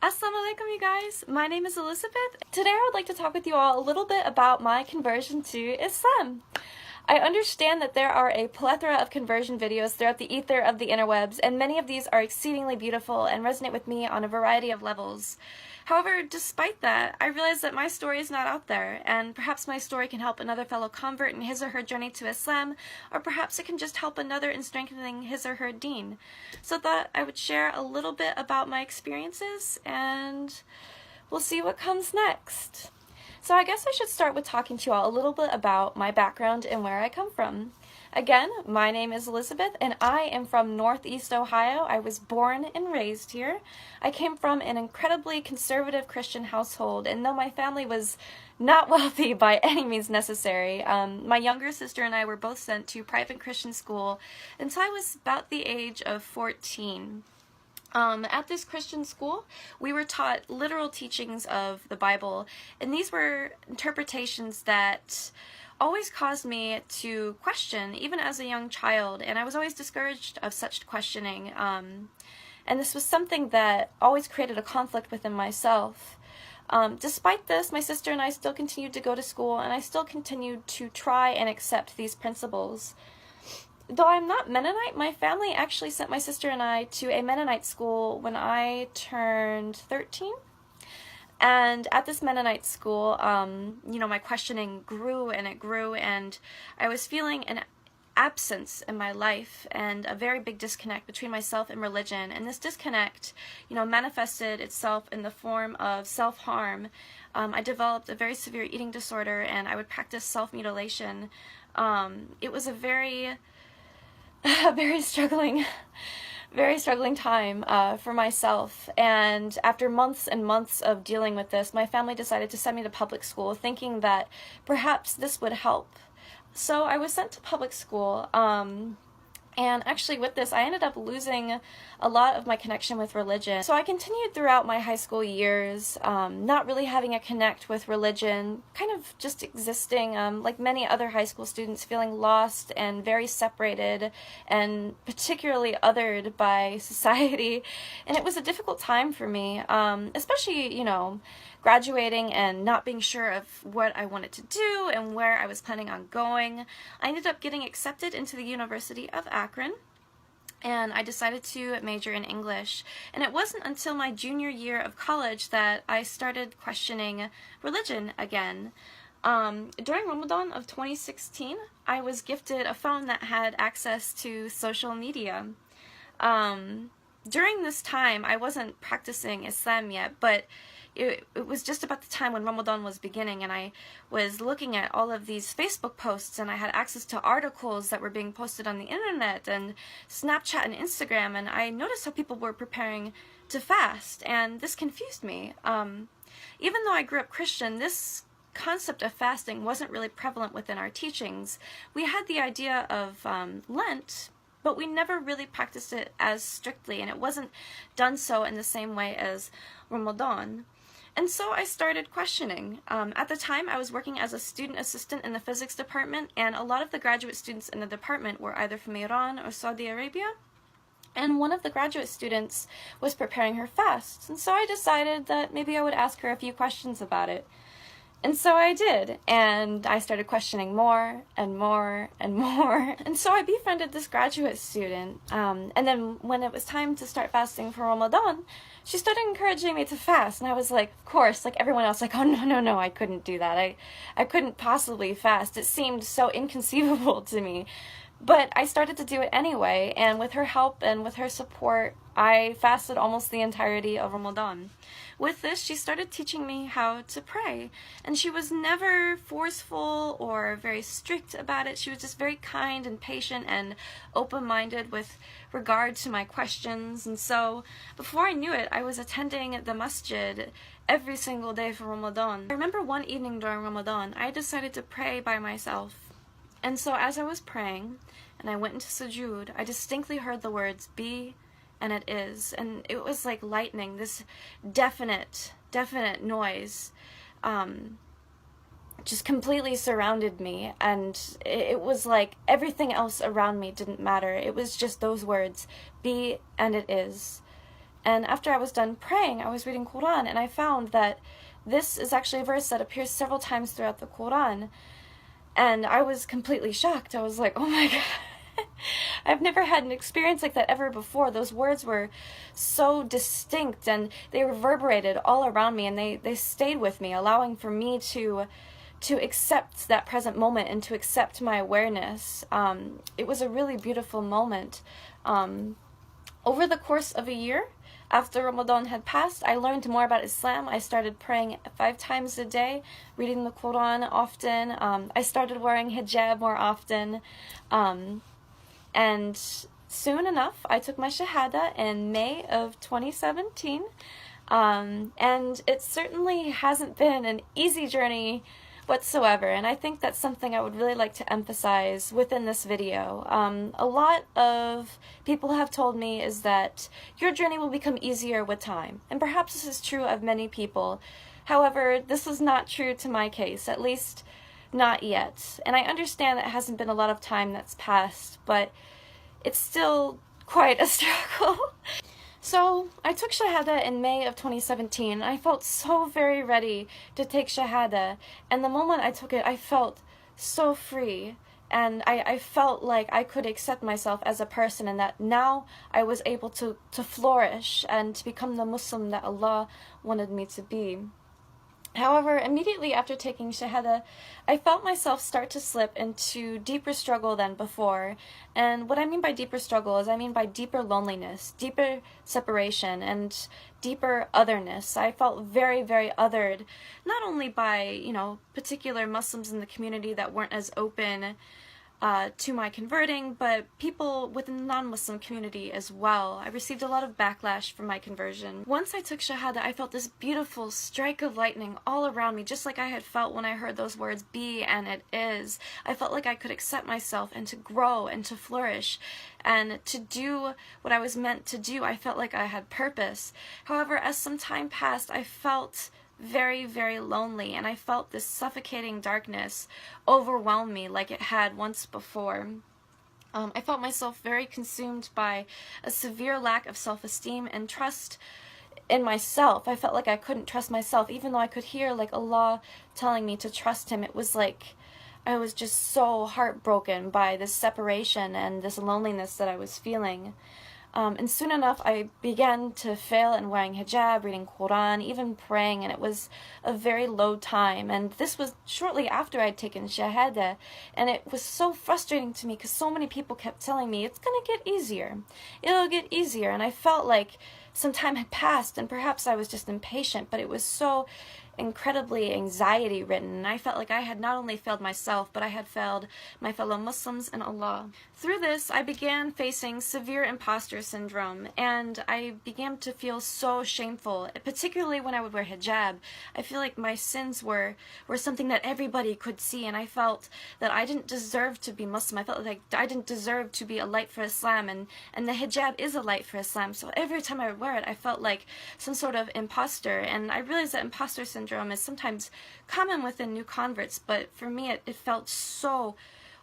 Assalamu alaikum, you guys. My name is Elizabeth. Today I would like to talk with you all a little bit about my conversion to Islam. I understand that there are a plethora of conversion videos throughout the ether of the interwebs, and many of these are exceedingly beautiful and resonate with me on a variety of levels. However, despite that, I realize that my story is not out there, and perhaps my story can help another fellow convert in his or her journey to Islam, or perhaps it can just help another in strengthening his or her deen. So I thought I would share a little bit about my experiences, and we'll see what comes next. So I guess I should start with talking to you all a little bit about my background and where I come from. Again, my name is Elizabeth, and I am from Northeast Ohio. I was born and raised here. I came from an incredibly conservative Christian household, and though my family was not wealthy by any means necessary, my younger sister and I were both sent to private Christian school until I was about the age of 14. At this Christian school, we were taught literal teachings of the Bible, and these were interpretations that always caused me to question, even as a young child, and I was always discouraged of such questioning, and this was something that always created a conflict within myself. Despite this, my sister and I still continued to go to school, and I still continued to try and accept these principles. Though I'm not Mennonite, my family actually sent my sister and I to a Mennonite school when I turned 13. And at this Mennonite school, my questioning grew and it grew, and I was feeling an absence in my life and a very big disconnect between myself and religion. And this disconnect, manifested itself in the form of self-harm. I developed a very severe eating disorder, and I would practice self-mutilation. It was a very struggling time for myself, and after months and months of dealing with this, my family decided to send me to public school, thinking that perhaps this would help. So I was sent to public school, and actually with this, I ended up losing a lot of my connection with religion. So I continued throughout my high school years, not really having a connect with religion, kind of just existing, like many other high school students, feeling lost and very separated and particularly othered by society. And it was a difficult time for me, especially, graduating and not being sure of what I wanted to do and where I was planning on going. I ended up getting accepted into the University of Akron, and I decided to major in English. And it wasn't until my junior year of college that I started questioning religion again. During Ramadan of 2016, I was gifted a phone that had access to social media. During this time, I wasn't practicing Islam yet, but it was just about the time when Ramadan was beginning, and I was looking at all of these Facebook posts, and I had access to articles that were being posted on the internet and Snapchat and Instagram, and I noticed how people were preparing to fast, and this confused me. Even though I grew up Christian, this concept of fasting wasn't really prevalent within our teachings. We had the idea of Lent, but we never really practiced it as strictly, and it wasn't done so in the same way as Ramadan. And so I started questioning. At the time, I was working as a student assistant in the physics department, and a lot of the graduate students in the department were either from Iran or Saudi Arabia. And one of the graduate students was preparing her fast, and so I decided that maybe I would ask her a few questions about it. And so I did, and I started questioning more and more and more. And so I befriended this graduate student, and then when it was time to start fasting for Ramadan, she started encouraging me to fast, and I was like, of course, like everyone else, like, oh no, I couldn't do that. I couldn't possibly fast. It seemed so inconceivable to me. But I started to do it anyway, and with her help and with her support, I fasted almost the entirety of Ramadan. With this, she started teaching me how to pray, and she was never forceful or very strict about it. She was just very kind and patient and open-minded with regard to my questions. And so before I knew it, I was attending the masjid every single day for Ramadan. I remember one evening during Ramadan, I decided to pray by myself. And so as I was praying and I went into sujood, I distinctly heard the words, "Be and it is." And it was like lightning, this definite noise just completely surrounded me, and it was like everything else around me didn't matter. It was just those words, "Be and it is." And after I was done praying, I was reading Quran, and I found that this is actually a verse that appears several times throughout the Quran. And I was completely shocked. I was like, oh my God. I've never had an experience like that ever before. Those words were so distinct, and they reverberated all around me, and they stayed with me, allowing for me to accept that present moment and to accept my awareness. It was a really beautiful moment. Over the course of a year, after Ramadan had passed, I learned more about Islam. I started praying 5 times a day, reading the Quran often. I started wearing hijab more often. And soon enough, I took my Shahada in May of 2017. And it certainly hasn't been an easy journey whatsoever, and I think that's something I would really like to emphasize within this video. A lot of people have told me is that your journey will become easier with time, and perhaps this is true of many people. However, this is not true to my case, at least not yet. And I understand that it hasn't been a lot of time that's passed, but it's still quite a struggle. So I took Shahada in May of 2017, and I felt so very ready to take Shahada, and the moment I took it, I felt so free, and I felt like I could accept myself as a person, and that now I was able to flourish and to become the Muslim that Allah wanted me to be. However, immediately after taking Shahada, I felt myself start to slip into deeper struggle than before. And what I mean by deeper struggle is I mean by deeper loneliness, deeper separation, and deeper otherness. I felt very, very othered, not only by, particular Muslims in the community that weren't as open to my converting, but people within the non-Muslim community as well. I received a lot of backlash from my conversion. Once I took Shahada, I felt this beautiful strike of lightning all around me, just like I had felt when I heard those words, be and it is. I felt like I could accept myself and to grow and to flourish and to do what I was meant to do. I felt like I had purpose. However, as some time passed, I felt very, very lonely, and I felt this suffocating darkness overwhelm me like it had once before. I felt myself very consumed by a severe lack of self-esteem and trust in myself. I felt like I couldn't trust myself, even though I could hear like Allah telling me to trust Him. It was like I was just so heartbroken by this separation and this loneliness that I was feeling. And soon enough, I began to fail in wearing hijab, reading Quran, even praying, and it was a very low time. And this was shortly after I'd taken Shahada, and it was so frustrating to me because so many people kept telling me, it's gonna get easier. It'll get easier. And I felt like some time had passed, and perhaps I was just impatient, but it was so incredibly anxiety-ridden, and I felt like I had not only failed myself, but I had failed my fellow Muslims and Allah. Through this, I began facing severe imposter syndrome, and I began to feel so shameful, particularly when I would wear hijab. I feel like my sins were something that everybody could see, and I felt that I didn't deserve to be Muslim. I felt like I didn't deserve to be a light for Islam, and the hijab is a light for Islam, so every time I would wear it, I felt like some sort of imposter, and I realized that imposter syndrome is sometimes common within new converts, but for me it felt so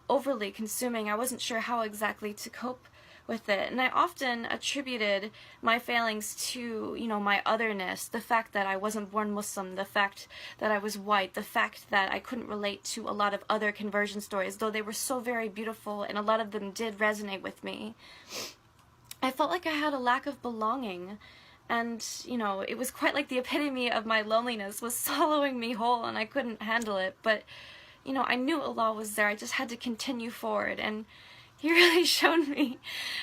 overly consuming. I wasn't sure how exactly to cope with it, and I often attributed my failings to, my otherness, the fact that I wasn't born Muslim, the fact that I was white, the fact that I couldn't relate to a lot of other conversion stories, though they were so very beautiful and a lot of them did resonate with me. I felt like I had a lack of belonging. And, it was quite like the epitome of my loneliness was swallowing me whole, and I couldn't handle it. But, I knew Allah was there. I just had to continue forward, and He really showed me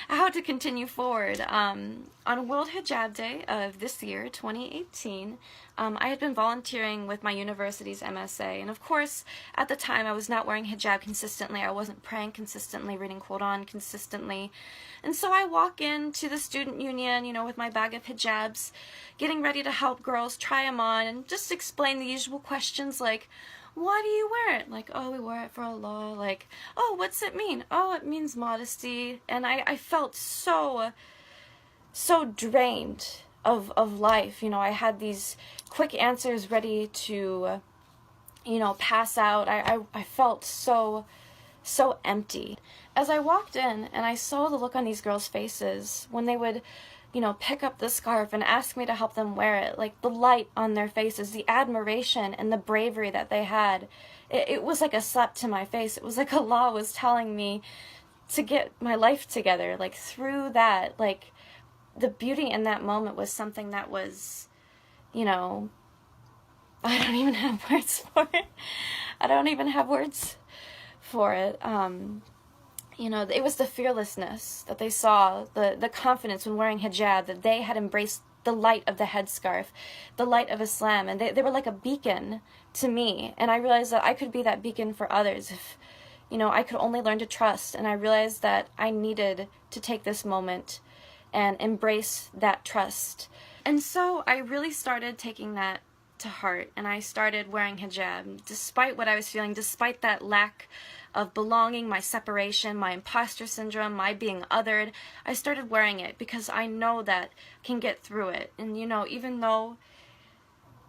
how to continue forward. On World Hijab Day of this year, 2018, I had been volunteering with my university's MSA, and of course, at the time, I was not wearing hijab consistently. I wasn't praying consistently, reading Quran consistently. And so I walk into the student union, with my bag of hijabs, getting ready to help girls try them on, and just explain the usual questions like, why do you wear it? Like, oh, we wear it for Allah. Like, oh, what's it mean? Oh, it means modesty. And I felt so drained of life. I had these quick answers ready to, pass out. I felt so empty. As I walked in and I saw the look on these girls' faces when they would, you know, pick up the scarf and ask me to help them wear it. Like, the light on their faces, the admiration and the bravery that they had, it was like a slap to my face. It was like Allah was telling me to get my life together. Like, through that, like, the beauty in that moment was something that was, you know, I don't even have words for it. I don't even have words for it. You know, it was the fearlessness that they saw, the confidence when wearing hijab, that they had embraced the light of the headscarf, the light of Islam, and they were like a beacon to me. And I realized that I could be that beacon for others if, you know, I could only learn to trust. And I realized that I needed to take this moment and embrace that trust. And so I really started taking that to heart, and I started wearing hijab despite what I was feeling, despite that lack of belonging, my separation, my imposter syndrome, my being othered. I started wearing it because I know that I can get through it. And you know, even though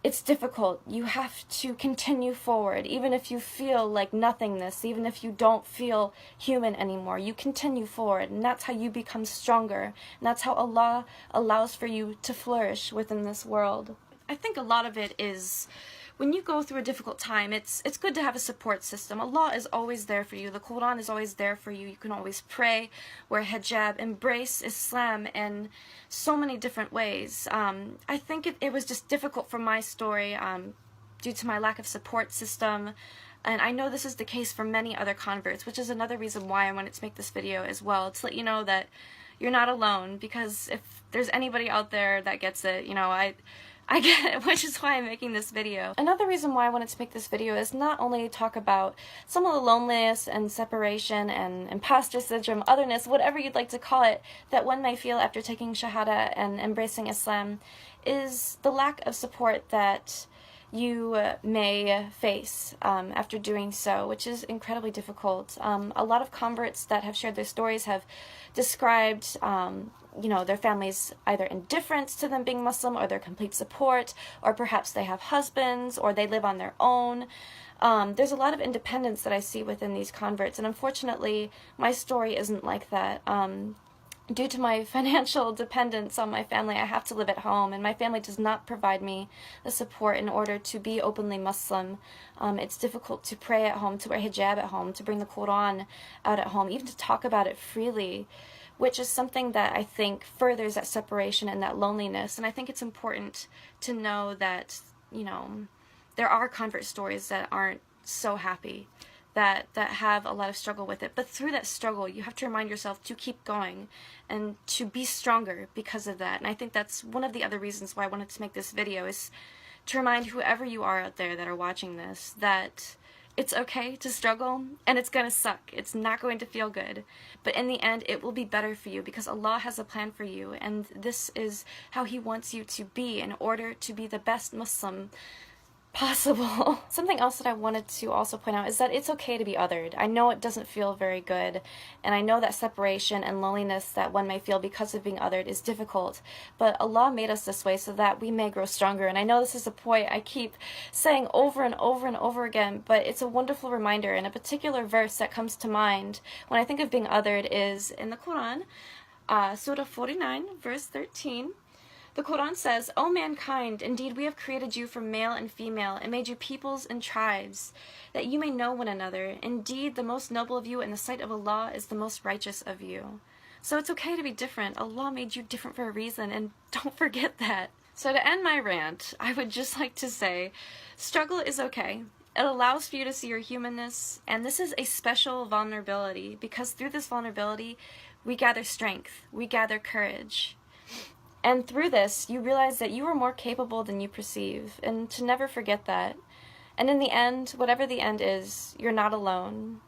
it's difficult, you have to continue forward. Even if you feel like nothingness, even if you don't feel human anymore, you continue forward, and that's how you become stronger, and that's how Allah allows for you to flourish within this world. I think a lot of it is, when you go through a difficult time, it's good to have a support system. Allah is always there for you. The Quran is always there for you. You can always pray, wear hijab, embrace Islam in so many different ways. I think it was just difficult for my story due to my lack of support system. And I know this is the case for many other converts, which is another reason why I wanted to make this video as well, to let you know that you're not alone. Because if there's anybody out there that gets it, you know, I get it, which is why I'm making this video. Another reason why I wanted to make this video is not only talk about some of the loneliness and separation and imposter syndrome, otherness, whatever you'd like to call it, that one may feel after taking Shahada and embracing Islam, is the lack of support that you may face after doing so, which is incredibly difficult. A lot of converts that have shared their stories have described you know, their families' either indifference to them being Muslim, or their complete support, or perhaps they have husbands, or they live on their own. There's a lot of independence that I see within these converts, and unfortunately my story isn't like that. Due to my financial dependence on my family, I have to live at home, and my family does not provide me the support in order to be openly Muslim. It's difficult to pray at home, to wear hijab at home, to bring the Quran out at home, even to talk about it freely, which is something that I think furthers that separation and that loneliness. And I think it's important to know that, you know, there are convert stories that aren't so happy, that have a lot of struggle with it. But through that struggle, you have to remind yourself to keep going and to be stronger because of that. And I think that's one of the other reasons why I wanted to make this video, is to remind whoever you are out there that are watching this that it's okay to struggle, and it's gonna suck. It's not going to feel good. But in the end, it will be better for you, because Allah has a plan for you, and this is how He wants you to be in order to be the best Muslim possible. Something else that I wanted to also point out is that it's okay to be othered. I know it doesn't feel very good, and I know that separation and loneliness that one may feel because of being othered is difficult, but Allah made us this way so that we may grow stronger. And I know this is a point I keep saying over and over and over again, but it's a wonderful reminder. And a particular verse that comes to mind when I think of being othered is in the Quran, Surah 49, verse 13. The Quran says, "O mankind, indeed we have created you from male and female, and made you peoples and tribes, that you may know one another. Indeed, the most noble of you in the sight of Allah is the most righteous of you." So it's okay to be different. Allah made you different for a reason, and don't forget that. So to end my rant, I would just like to say, struggle is okay. It allows for you to see your humanness, and this is a special vulnerability, because through this vulnerability, we gather strength, we gather courage. And through this, you realize that you are more capable than you perceive, and to never forget that. And in the end, whatever the end is, you're not alone.